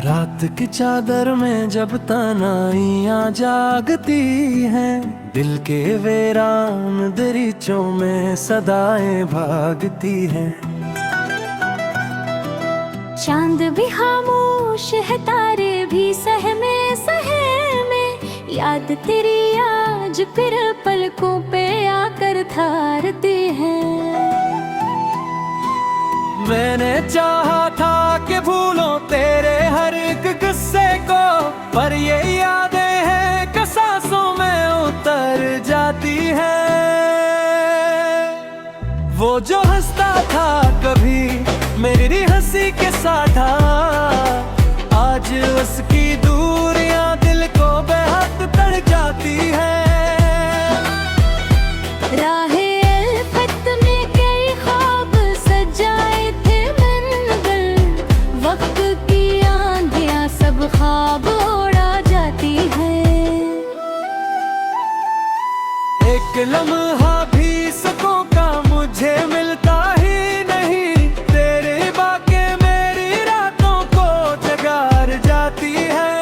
रात की चादर में जब तन्हाइयाँ जागती हैं, दिल के वीरान दरीचों में सदाएं भागती हैं। चांद भी खामोश है, तारे भी सहमे सहमे, याद तेरी आज फिर पलकों पे आकर थारती है। मैंने चाहा था कि भूलों तेरे हर एक गुस्से को, पर ये यादें हैं कि सांसों में उतर जाती हैं। वो जो हंसता था कभी मेरी हंसी के साथ, आज उसकी दूरियां दिल को बेहद तड़ जाती है। ख्वाब उड़ा जाती है। एक लम्हा भी सुकून का मुझे मिलता ही नहीं, तेरे बातें मेरी रातों को जगार जाती है।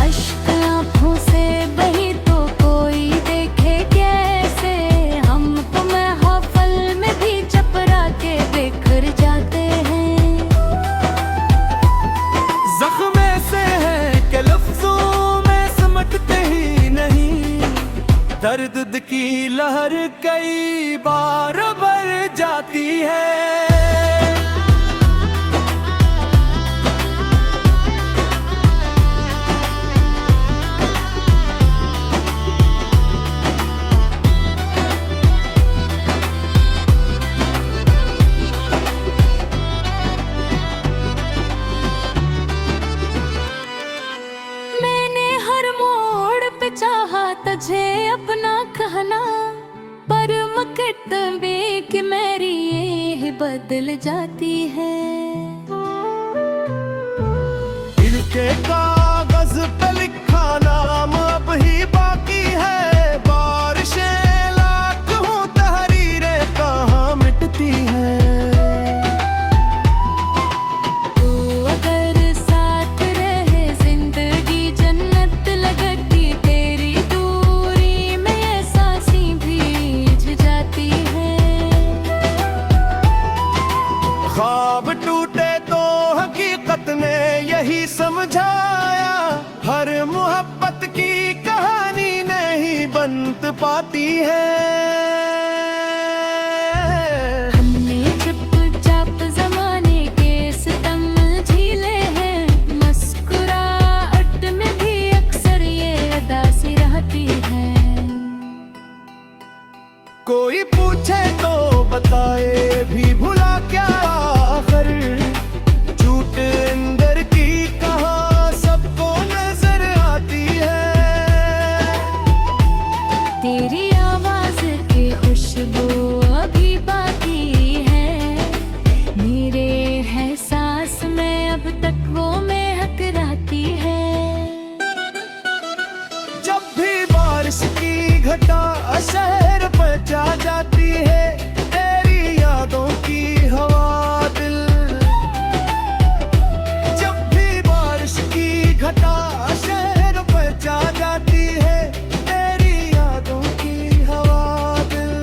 अश्क आँखों से बही तो कोई देखे कैसे, हम तो महफिल में भी चपरा के बिखर जाते हैं। जख्म ऐसे है कि लफ्जों में समटते ही नहीं, दर्द की लहर कई बार बढ़ जाती है। चाहा तुझे अपना कहना, पर मुकद्दमे की मेरी ये बदल जाती है। दिल के कागज पे लिखा नाम अब ही बाकी है, बारिशें लाख हों तहरीरें कहाँ मिटती है। ख्वाब टूटे तो हकीकत ने यही समझाया, हर मोहब्बत की कहानी नहीं बन पाती है। हमने चुपचाप जमाने के सितम झीले हैं, मुस्कुराहट में भी अक्सर ये अदा सी रहती है। कोई पूछे तो बताए भी भुला क्या आखिर, झूठ अंदर की कहाँ सबको नजर आती है। तेरी आवाज की खुशबू अभी बाकी है, मेरे एहसास में अब तक वो महक रहती है। जब भी बारिश की घटा शहर पर जा जाती है, तेरी यादों की हवा दिल। जब भी बारिश की घटा शहर पर जा जाती है, तेरी यादों की हवा दिल।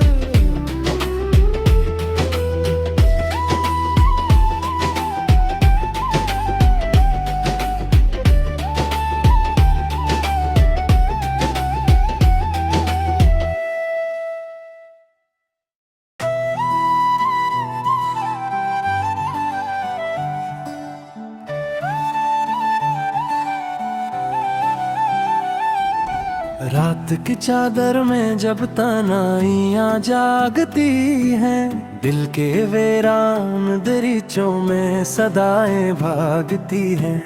रात की चादर में जब तन्हाइयाँ जागती हैं, दिल के वीरान दरीचों में सदाएं भागती हैं।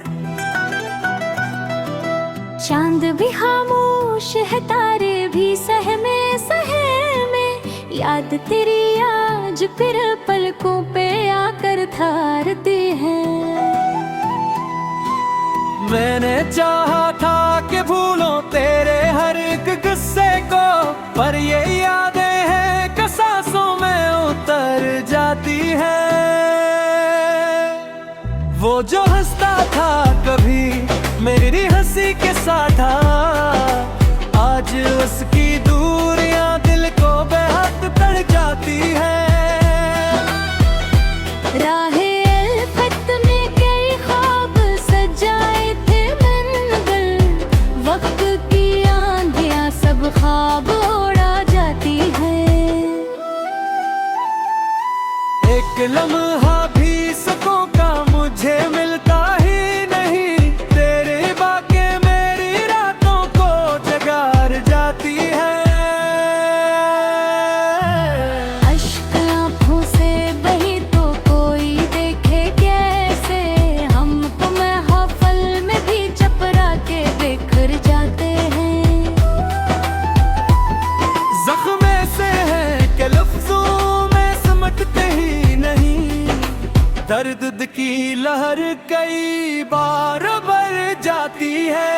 चांद भी खामोश है, तारे भी सहमे सहमे, याद तेरी आज फिर पलकों पे आकर थारती है। मैंने चाहा था कि भूलों तेरे हर एक गुस्से को, पर ये यादें हैं कि सांसों में उतर जाती हैं। हंसी के साथ आज उसकी दूरियां दिल को बेहद तड़ जाती है। राहे अल्फत में कई ख्वाब सजाए थे मंजिल, वक्त की आंधियां सब ख्वाब उड़ा जाती है। एक लम्हा भी सुकून का मुझे मिलता ही नहीं, तेरी बातें मेरी रातों को जगार जाती है। अश्क आँखों से बही तो कोई देखे कैसे, हम तो महफिल में भी चपरा के बिखर जाते हैं। जख्म से है कि लफ्जों में समटते ही नहीं, दर्द की लहर कई बार भर जाती है।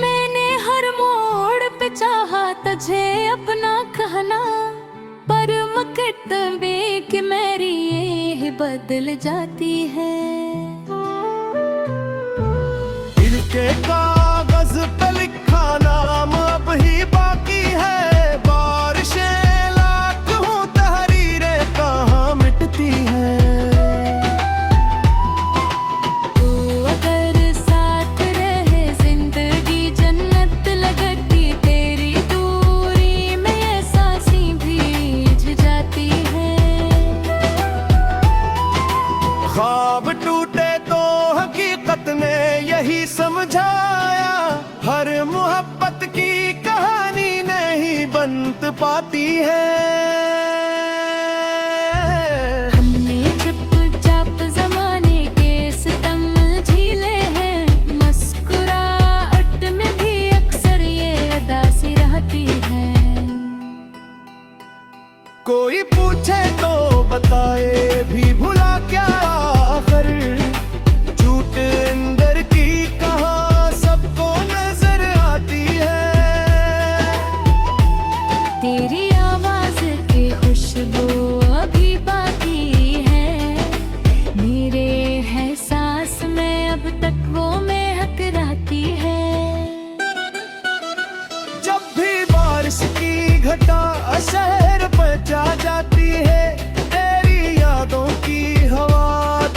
मैंने हर मोड़ पे चाहा तुझे अपना कहना, पर मुकद्दमे की मेरी ये बदल जाती है। दिल के कागज पे लिखा नाम अब ही बाकी है, बारिशें लाख हूँ तहरीरें कहाँ मिटती है। तू अगर साथ रहे जिंदगी जन्नत लगती, तेरी दूरी में ये सांसें भीग जाती है। ख्वाब टूटे तो हकीकत ने यही समझाया, हर मोहब्बत की कहानी नहीं बन पाती है। हमने चुपचाप जमाने के सितम झीले हैं, मुस्कुराहट में भी अक्सर ये अदा सी रहती है। कोई पूछे तो बताए भी भुला क्या आखिर, झूठ अंदर की कहाँ सबको नजर आती है। तेरी आवाज की खुशबू अभी बाकी है, मेरे एहसास में अब तक वो महक रहती है। जब भी बारिश की घटा शहर पर जा जाती है, तेरी यादों की हवा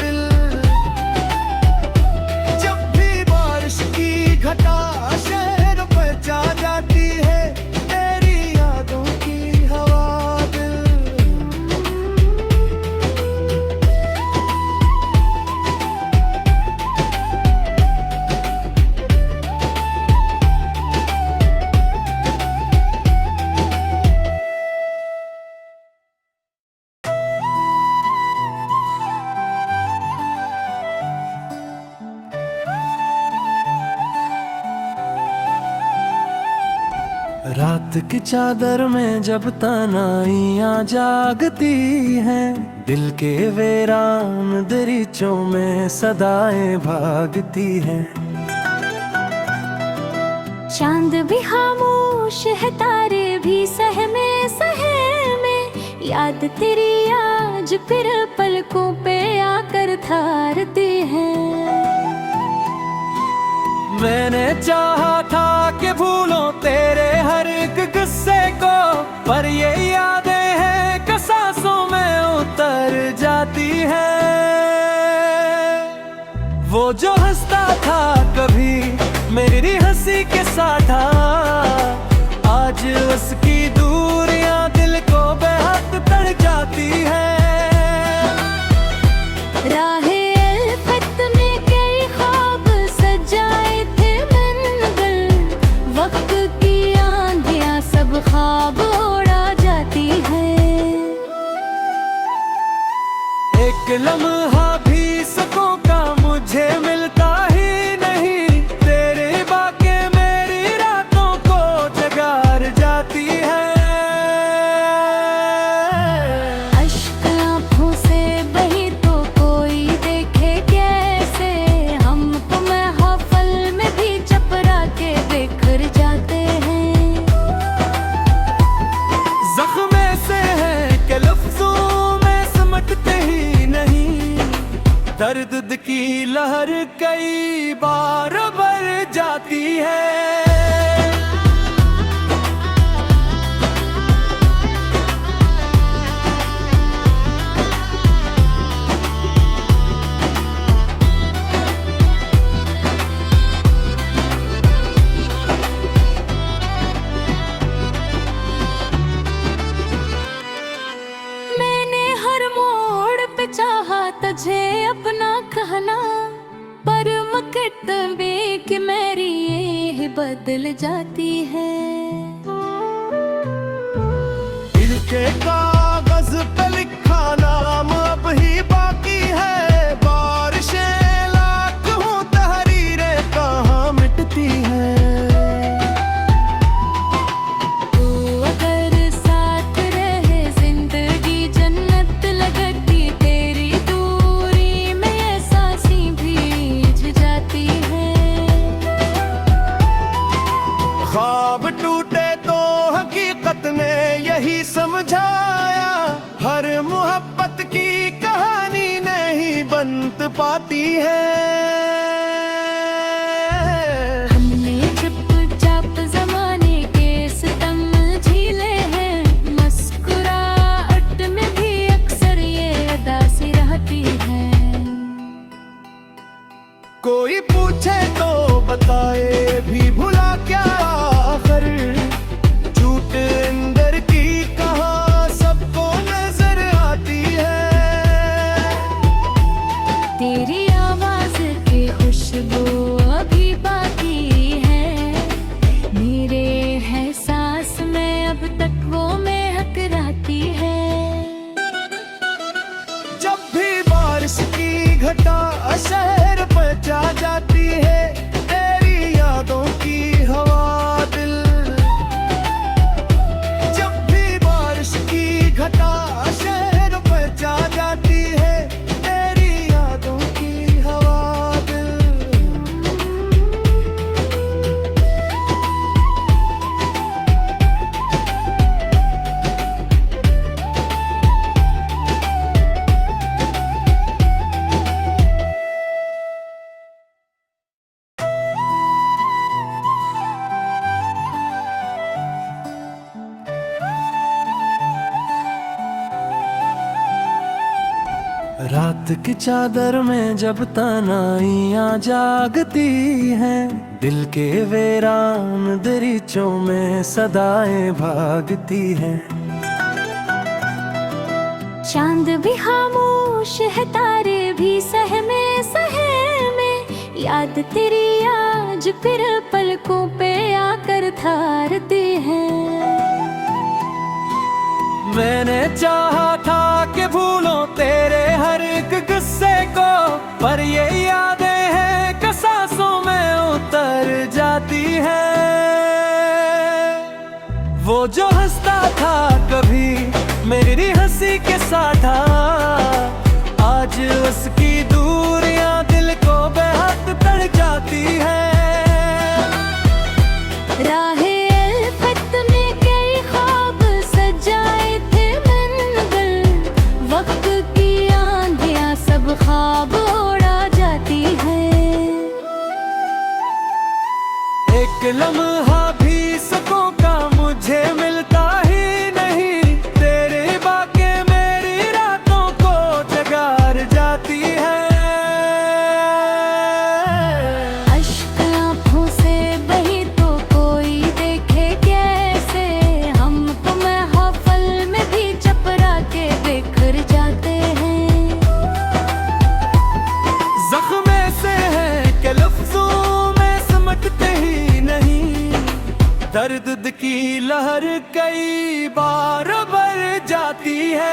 दिल। जब भी बारिश की घटा शहर पर जा जाती है, तेरी यादों की हवा दिल। रात की चादर में जब तनाइयां जागती हैं, दिल के वीरान दरीचों में सदाएं भागती हैं। चांद भी खामोश है, तारे भी सहमे सहमे, याद तेरी आज फिर पलकों पे आकर थारती है। मैंने चाहा था कि भूलों तेरे हर एक किस्से को, पर ये यादें हैं कि सांसों में उतर जाती हैं। वो जो हंसता था कभी मेरी हंसी के साथ आज उसकी दूरियां दिल को बेहद तड़ जाती है। राहे अल्फत में कई ख्वाब सजाए थे मंजिल, वक्त की आंधियां सब ख्वाब उड़ा जाती है। एक लम्हा भी सुकून का मुझे मिलता ही नहीं, तेरी बातें मेरी रातों को जगार जाती है। अश्क आँखों से बही दर्द की लहर कई बार भर जाती है। चाहा तुझे अपना कहना, पर मकट में कि मेरी ये बदल जाती है। दिल के कागज पे लिखा नाम अब ही बाकी है। बारिशें लाख हूँ तहरीरें कहाँ मिटती है। तू अगर साथ रहे जिंदगी जन्नत लगती, ख्वाब टूटे तो हकीकत ने यही समझाया। हर मोहब्बत की कहानी नहीं बन पाती है। हमने चुपचाप जमाने के सितम झीले हैं। मुस्कुराहट में भी अक्सर ये अदा सी रहती है। कोई पूछे तो बताए भी भुला क्या आखिर। झूठ अंदर की कहाँ सबको नजर आती है। तेरी आवाज की खुशबू अभी बाकी है। मेरे है सांस में अब तक वो महक रहती है। जब भी बारिश की घटा शहर पर जा जाती है, तेरी यादों की हवा दिल। जब भी बारिश की घटा शहर पर जा जाती है, तेरी यादों की हवा दिल। रात की चादर में जब तन्हाइयाँ जागती हैं, दिल के वीरान दरीचों में सदाएं भागती हैं। चांद भी खामोश है, तारे भी सहमे सहमे। याद तेरी आज फिर पलकों पे आकर थारती है। मैंने चाहा था कि भूलों तेरे हर एक गुस्से को, पर ये यादें हैं कि सांसों में उतर जाती हैं। वो जो हंसता था कभी मेरी हंसी के साथ, आज उसकी दूरियां दिल को बेहद तड़ जाती है। ख्वाब उड़ा जाती है। एक लम्हा भी सुकून का मुझे मिलता ही नहीं। तेरे बाके मेरी रातों को जगार जाती है। अश्क आँखों से बही तो कोई देखे कैसे। हम तो महफिल में भी चपरा के बिखर जाते हैं। जख्म ऐसे है कि लफ्जों में समझते ही नहीं। दर्द की लहर कई बार भर जाती है।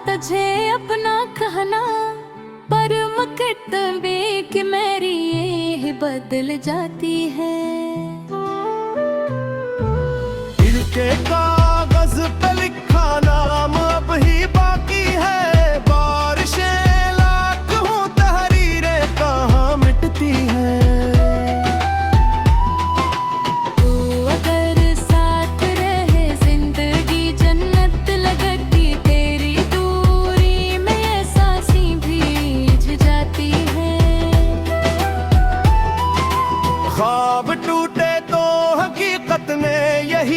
तुझे अपना कहना, पर मकट में कि मेरी ये बदल जाती है।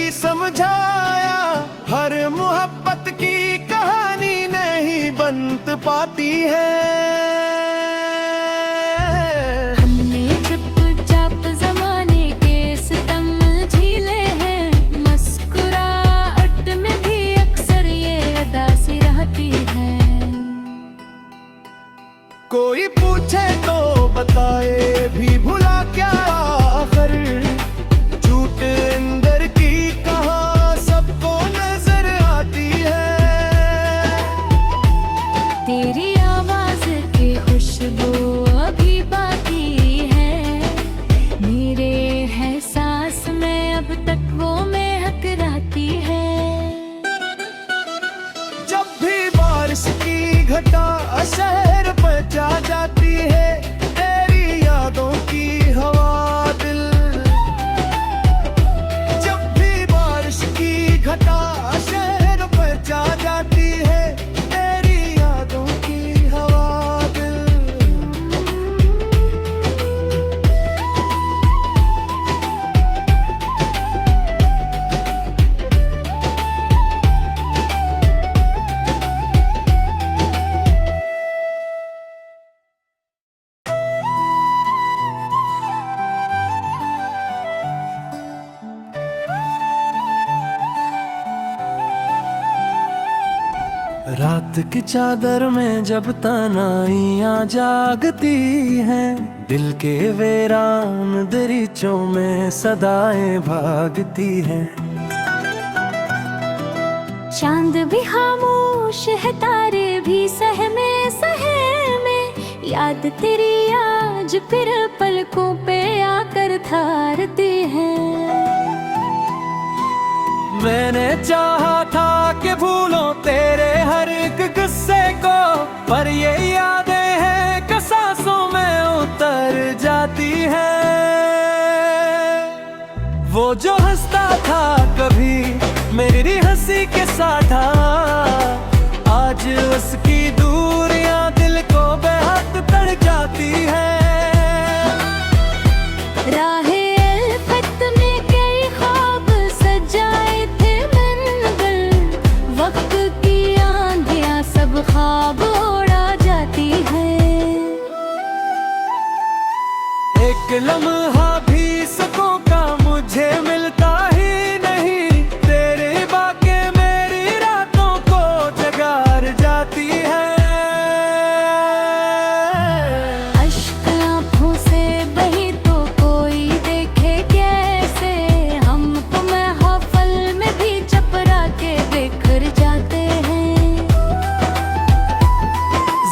यही समझाया, हर मोहब्बत की कहानी नहीं बन पाती है। हमने चुपचाप ज़माने के सितम झेले हैं, मुस्कुराहट में भी अक्सर ये अदा सी रहती है। कोई पूछे तो बताए भी भुला क्या आखिर, झूठ अंदर की कहाँ सबको नजर आती है। तेरी आवाज की खुशबू अभी बाकी है, मेरे है सांस में अब तक वो महक रहती है। जब भी बारिश की घटा शहर पर जा जाती है, तेरी यादों की हवा दिल। जब भी बारिश की घटा शहर पर जा जाती है, तेरी यादों की हवा दिल। रात की चादर में जब तनाइयाँ जागती हैं, दिल के वीरान दरीचों में सदाएं भागती हैं। चांद भी खामोश है, तारे भी सहमे सहमे, याद तेरी आज फिर पलकों पे आकर थारती है। मैंने चाहा था कि भूलों तेरे हर एक गुस्से को, पर ये यादें हैं कि सांसों में उतर जाती हैं। वो जो हंसता था कभी मेरी हंसी के साथ, आज उसकी दूरियां दिल को बेहद तड़ जाती है। राहे अल्फत में कई ख्वाब सजाए थे मंजिल, वक्त की आंधियां सब ख्वाब उड़ा जाती है। एक लम्हा भी सुकून का मुझे मिलता ही नहीं, तेरे बाके मेरी रातों को जगार जाती है। अश्क आँखों से बही तो कोई देखे कैसे, हम तो महफिल में भी चपरा के बिखर जाते हैं।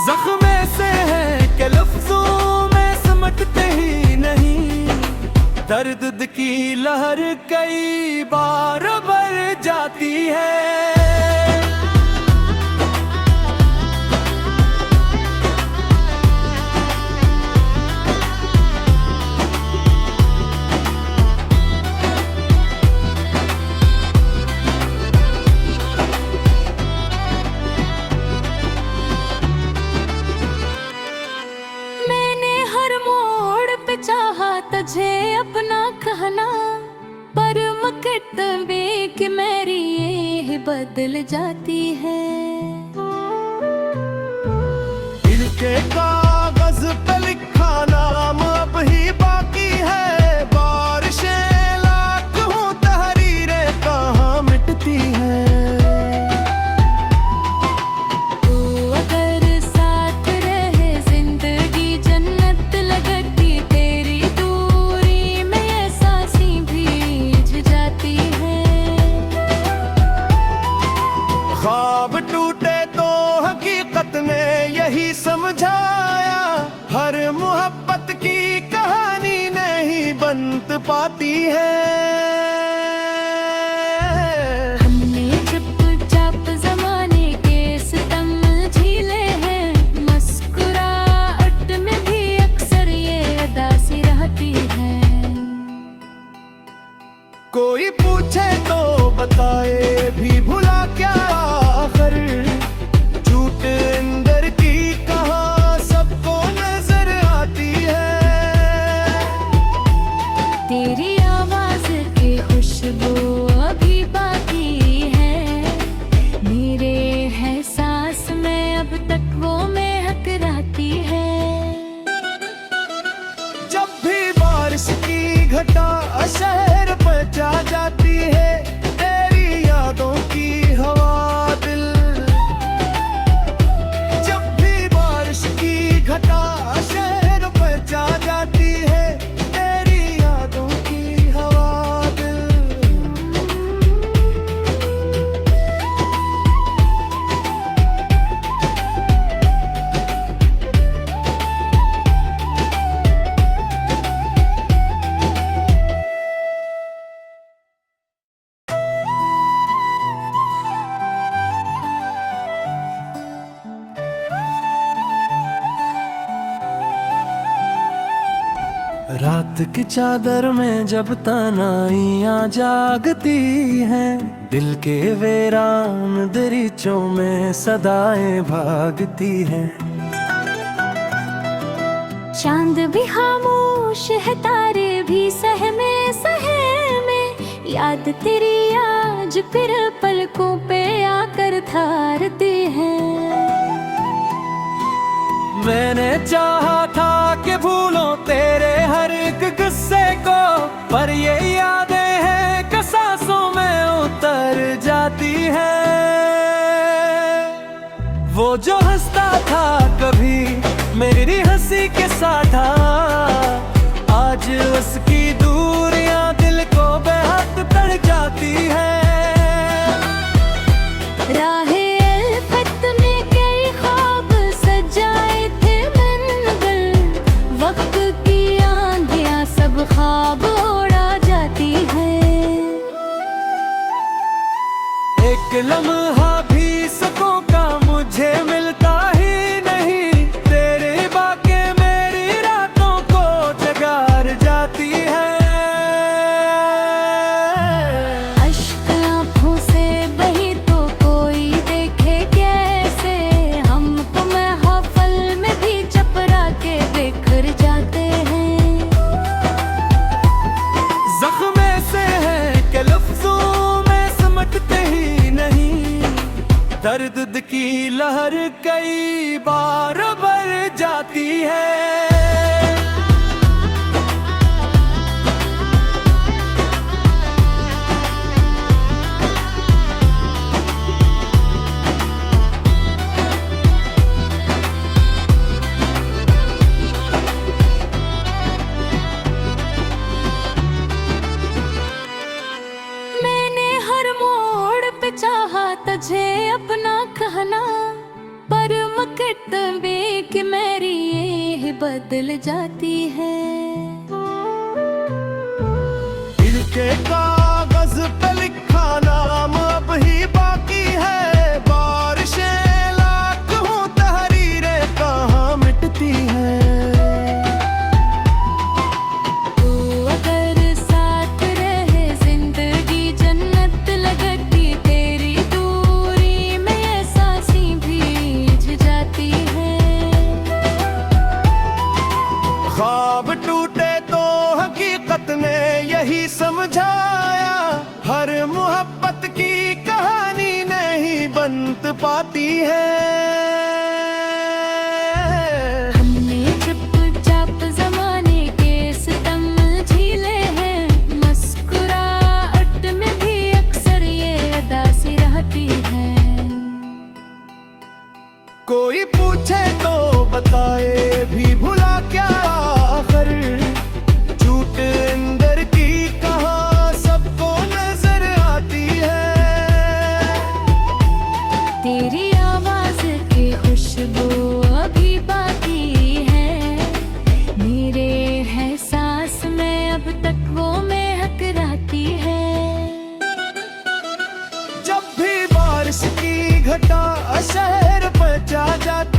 जख्म से है कि लफ्जों में समझते ही नहीं, दर्द की लहर कई बार भर जाती है। मैंने हर मोड़ पे चाहा तुझे अपना कहना, पर मुकद्दमे की मेरी ये बदल जाती है। दिल के कागज पे लिखा नाम अब ही बाकी है, बारिशें लाख हों तहरीरें कहाँ मिटती है। तू अगर साथ रहे जिंदगी जन्नत लगती, तेरी दूरी में ये सांसें भीग जाती है। ख्वाब टूटे तो हकीकत ने यही समझाया, हर मोहब्बत की कहानी नहीं बन पाती है। हमने चुपचाप ज़माने के सितम झेले हैं, मुस्कुराहट में भी अक्सर ये अदा सी रहती है। कोई पूछे तो बताए भी भुला क्या आखिर, झूठ अंदर की कहाँ सबको नजर आती है। तेरी आवाज की खुशबू अभी रात की चादर में जब तनाइयां जागती हैं, दिल के वीरान दरीचों में सदाएं भागती हैं। चांद भी खामोश है, तारे भी सहमे सहमे, याद तेरी आज फिर पलकों पे आकर थारती है। मैंने चाहा था कि भूलो तेरे हर एक गुस्से को, पर ये यादें हैं कि सांसों में उतर जाती हैं। वो जो हंसता था कभी मेरी हंसी के साथ, आज उसकी दूरियां दिल को बेहद तड़ जाती है। राहे अल्फत में कई ख्वाब सजाए थे मंजिल, वक्त की आंधियां सब ख्वाब उड़ा जाती है। एक लम्हा भी सुकून का मुझे मिलता ही नहीं, तेरे बाके मेरी रातों को जगार जाती है। अश्क आँखों से बही तो कोई देखे कैसे, हम तो महफिल में भी चपरा के बिखर जाते हैं। जख्म से है कि लफ्जों में समटते ही नहीं, दर्द की लहर कई बार भर जाती है। मैंने हर मोड़ पे चाहा तुझे अपना कहना, पर मुकद्दमे की मेरी ये बदल जाती है। दिल के कागज पे लिखा नाम अब ही बाकी है, बारिशें लाख हों तहरीरें कहाँ मिटती हैं। तू अगर साथ रहे जिंदगी जन्नत लगती, तेरी दूरी में ये सांसें भीग जाती है। ख्वाब टूटे तो हकीकत ने यही समझाया, हर मोहब्बत की कहानी नहीं बन पाती है। हमने चुपचाप जमाने के सितम झीले हैं, मुस्कुराहट में भी अक्सर ये अदा सी रहती है। कोई पूछे तो बताए भी भुला क्या आखिर, झूठ अंदर की कहाँ सबको नजर आती है। तेरी आवाज की खुशबू अभी बाकी है, मेरे एहसास में अब तक वो महक रहती है। जब भी बारिश की घटा शहर पर जा जाती